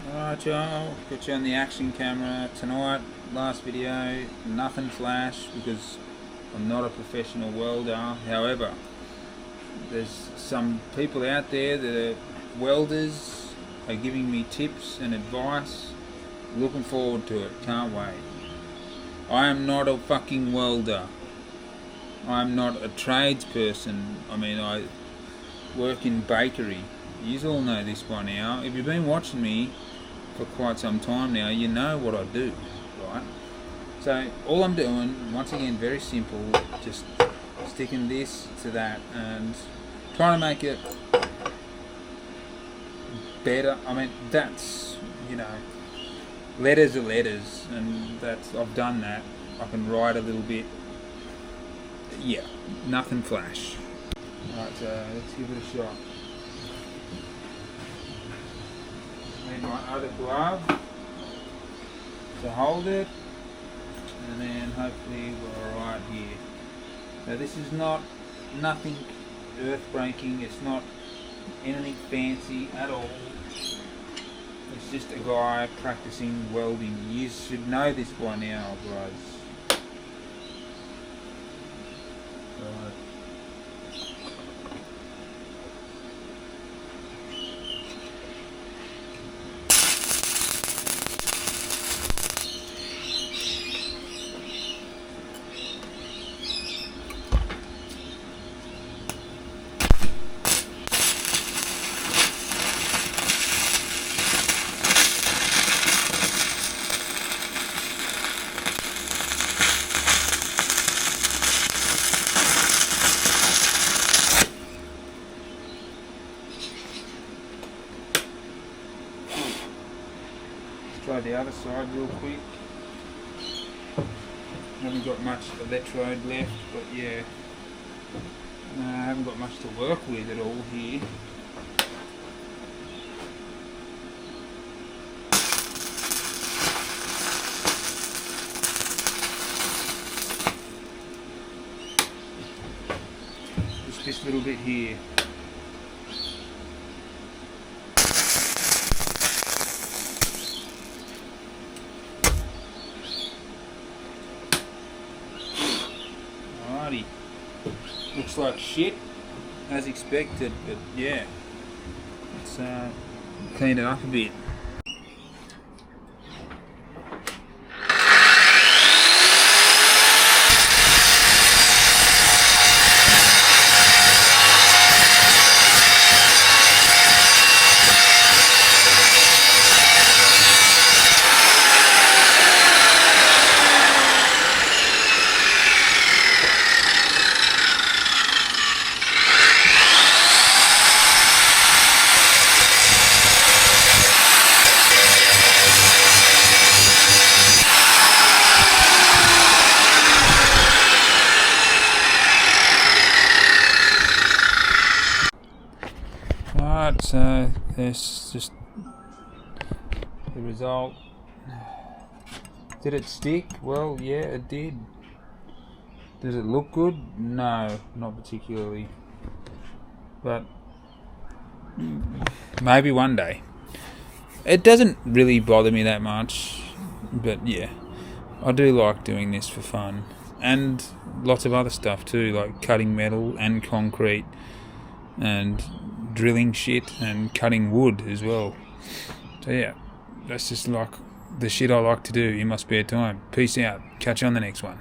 Alright y'all, got you on the action camera tonight. Last video, nothing flash because I'm not a professional welder. However, there's some people out there that are welders, are giving me tips and advice. Looking forward to it, can't wait. I am not a fucking welder. I'm not a tradesperson. I mean, I work in bakery. You all know this by now. If you've been watching me for quite some time now, you know what I do, right? So all I'm doing, once again, very simple, just sticking this to that and trying to make it better. I mean, that's, letters are letters, and that's, I've done that. I can write a little bit. Yeah, nothing flash. Alright, so let's give it a shot. Need my other glove to hold it, and then hopefully we're alright here. Now this is nothing earth breaking, it's not anything fancy at all. It's just a guy practicing welding. You should know this by now, guys. Right. Try the other side real quick. Haven't got much electrode left, but yeah, I haven't got much to work with at all here. Just this little bit here. Looks like shit, as expected, but yeah, let's clean it up a bit. Alright, so there's just the result. Did it stick? Well, yeah, it did. Does it look good? No, not particularly. But maybe one day. It doesn't really bother me that much, but yeah, I do like doing this for fun. And lots of other stuff too, like cutting metal and concrete and drilling shit and cutting wood as well. So yeah, that's just like the shit I like to do in my spare time. Peace out. Catch you on the next one.